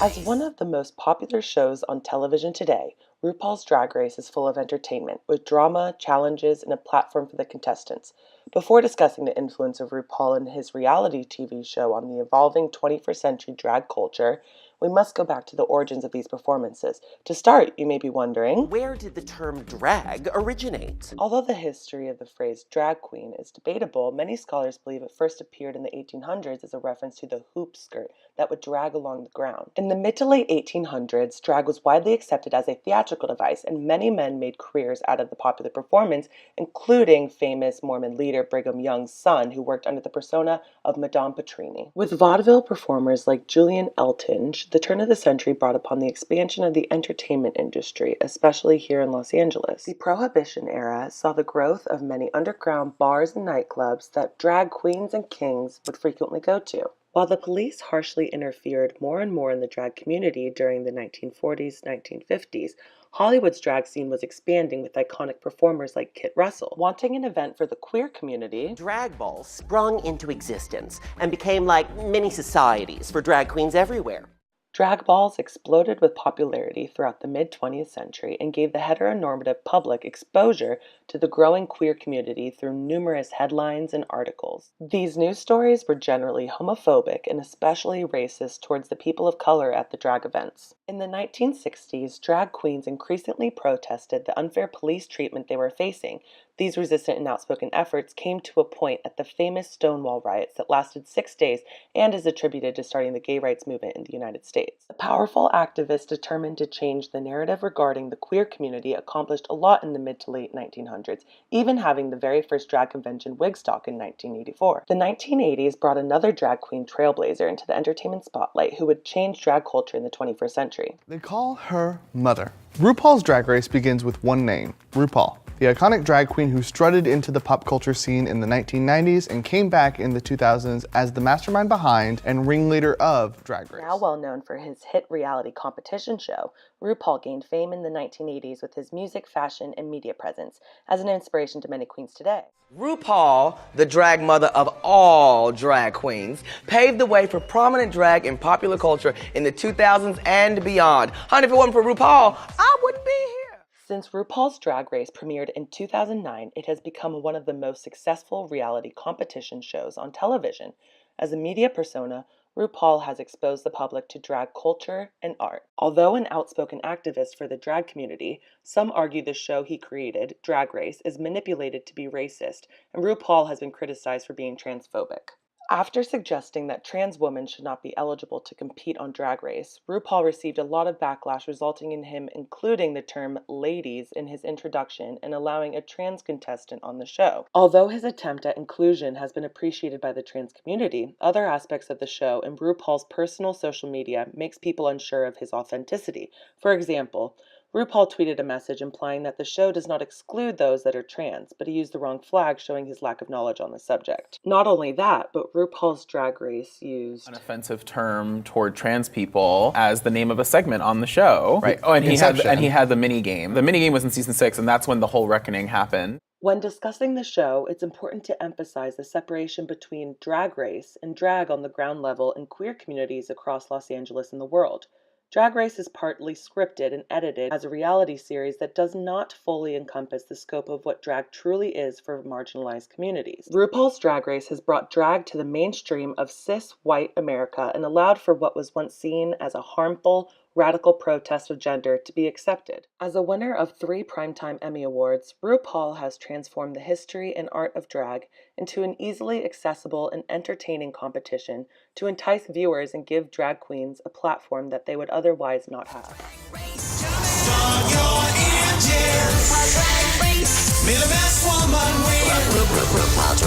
As one of the most popular shows on television today, RuPaul's Drag Race is full of entertainment, with drama, challenges, and a platform for the contestants. Before discussing the influence of RuPaul and his reality TV show on the evolving 21st century drag culture, we must go back to the origins of these performances. To start, you may be wondering, where did the term drag originate? Although the history of the phrase drag queen is debatable, many scholars believe it first appeared in the 1800s as a reference to the hoop skirt that would drag along the ground. In the mid to late 1800s, drag was widely accepted as a theatrical device, and many men made careers out of the popular performance, including famous Mormon leader Brigham Young's son, who worked under the persona of Madame Petrini. With vaudeville performers like Julian Eltinge, the turn of the century brought upon the expansion of the entertainment industry, especially here in Los Angeles. The Prohibition era saw the growth of many underground bars and nightclubs that drag queens and kings would frequently go to. While the police harshly interfered more and more in the drag community during the 1940s, 1950s, Hollywood's drag scene was expanding with iconic performers like Kit Russell. Wanting an event for the queer community, drag balls sprung into existence and became like mini societies for drag queens everywhere. Drag balls exploded with popularity throughout the mid-20th century and gave the heteronormative public exposure to the growing queer community through numerous headlines and articles. These news stories were generally homophobic and especially racist towards the people of color at the drag events. In the 1960s, drag queens increasingly protested the unfair police treatment they were facing. These resistant and outspoken efforts came to a point at the famous Stonewall riots that lasted 6 days and is attributed to starting the gay rights movement in the United States. A powerful activist determined to change the narrative regarding the queer community accomplished a lot in the mid to late 1900s, even having the very first drag convention Wigstock in 1984. The 1980s brought another drag queen trailblazer into the entertainment spotlight who would change drag culture in the 21st century. They call her Mother. RuPaul's Drag Race begins with one name, RuPaul, the iconic drag queen who strutted into the pop culture scene in the 1990s and came back in the 2000s as the mastermind behind and ringleader of Drag Race. Now well known for his hit reality competition show, RuPaul gained fame in the 1980s with his music, fashion, and media presence as an inspiration to many queens today. RuPaul, the drag mother of all drag queens, paved the way for prominent drag in popular culture in the 2000s and beyond. Honey, if it wasn't for RuPaul, I wouldn't be here. Since RuPaul's Drag Race premiered in 2009, it has become one of the most successful reality competition shows on television. As a media persona, RuPaul has exposed the public to drag culture and art. Although an outspoken activist for the drag community, some argue the show he created, Drag Race, is manipulated to be racist, and RuPaul has been criticized for being transphobic. After suggesting that trans women should not be eligible to compete on Drag Race, RuPaul received a lot of backlash, resulting in him including the term ladies in his introduction and allowing a trans contestant on the show. Although his attempt at inclusion has been appreciated by the trans community, other aspects of the show and RuPaul's personal social media makes people unsure of his authenticity. For example, RuPaul tweeted a message implying that the show does not exclude those that are trans, but he used the wrong flag, showing his lack of knowledge on the subject. Not only that, but RuPaul's Drag Race used an offensive term toward trans people as the name of a segment on the show. Right. Oh, and he had the mini game. The mini game was in season 6, and that's when the whole reckoning happened. When discussing the show, it's important to emphasize the separation between Drag Race and drag on the ground level in queer communities across Los Angeles and the world. Drag Race is partly scripted and edited as a reality series that does not fully encompass the scope of what drag truly is for marginalized communities. RuPaul's Drag Race has brought drag to the mainstream of cis white America and allowed for what was once seen as a harmful, radical protest of gender to be accepted. As a winner of 3 Primetime Emmy Awards, RuPaul has transformed the history and art of drag into an easily accessible and entertaining competition to entice viewers and give drag queens a platform that they would otherwise not have. RuPaul